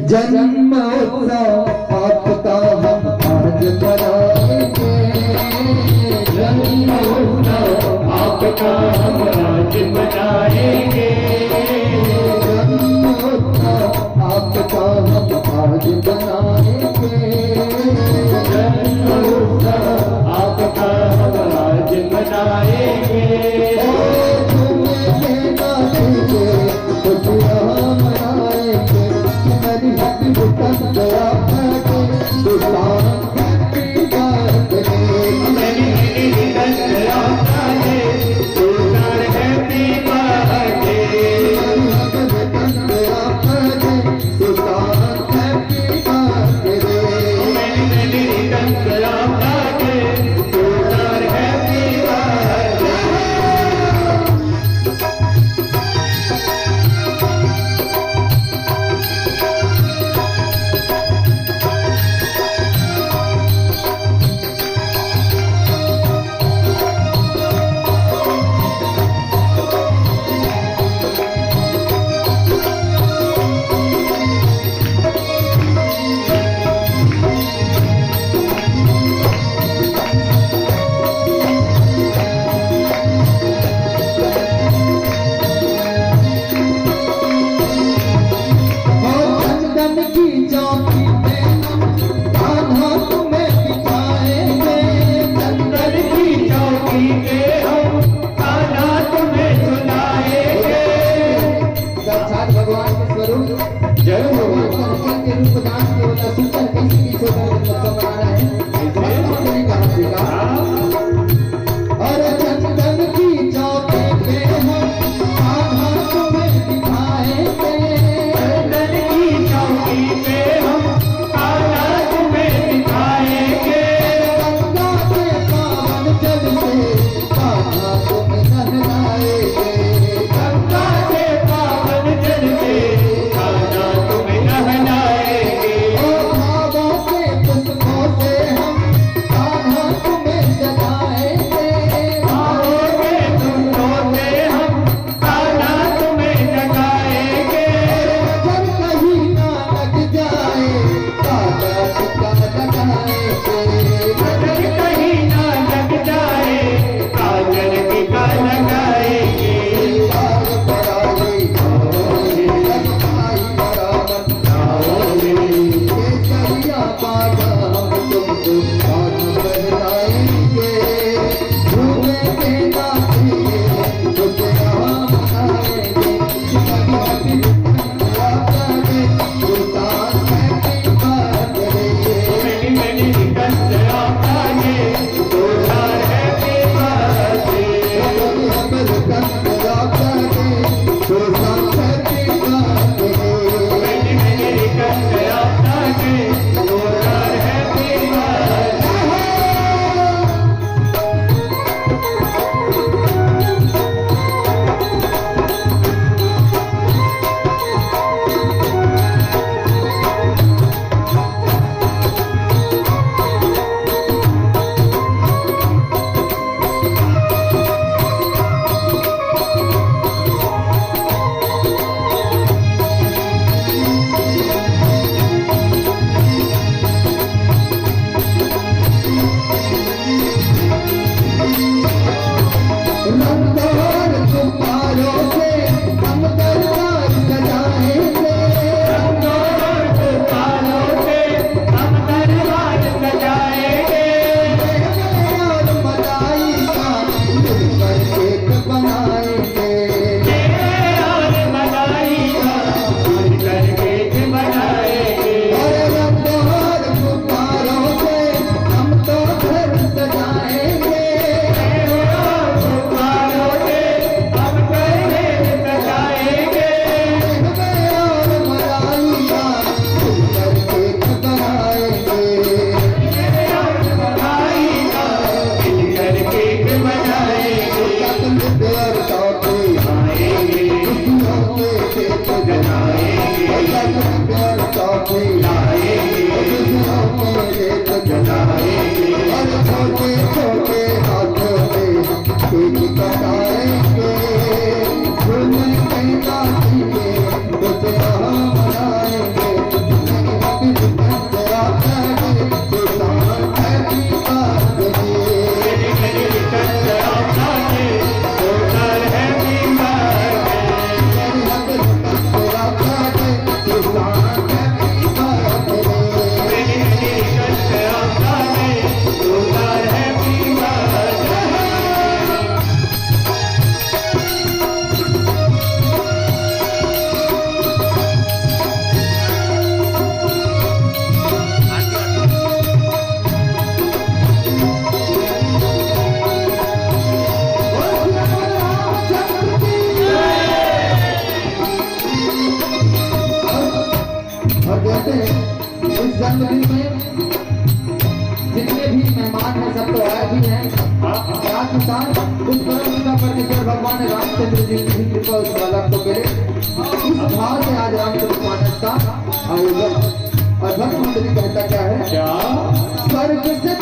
जन्म उत्सव आपका हम आज मनाएंगे। जन्म उत्सव आपका हम आज मनाएंगे। जन्म उत्सव आपका हम आज मनाएंगे। जन्म उत्सव आपका हम आज मनाएंगे। बताएंगे, वैसे इस जन्मदिन में जितने भी मेहमान हैं सब तो आए भी हैं। साथ ही साथ उस परम पिता परमेश्वर भगवान रामचंद्र जी की भी कृपा उस बालक को मिले, इस भाव से आज रामचंद्र मानस का आयोजन। और भक्त मंडली कहता क्या है? क्या स्वर्ग से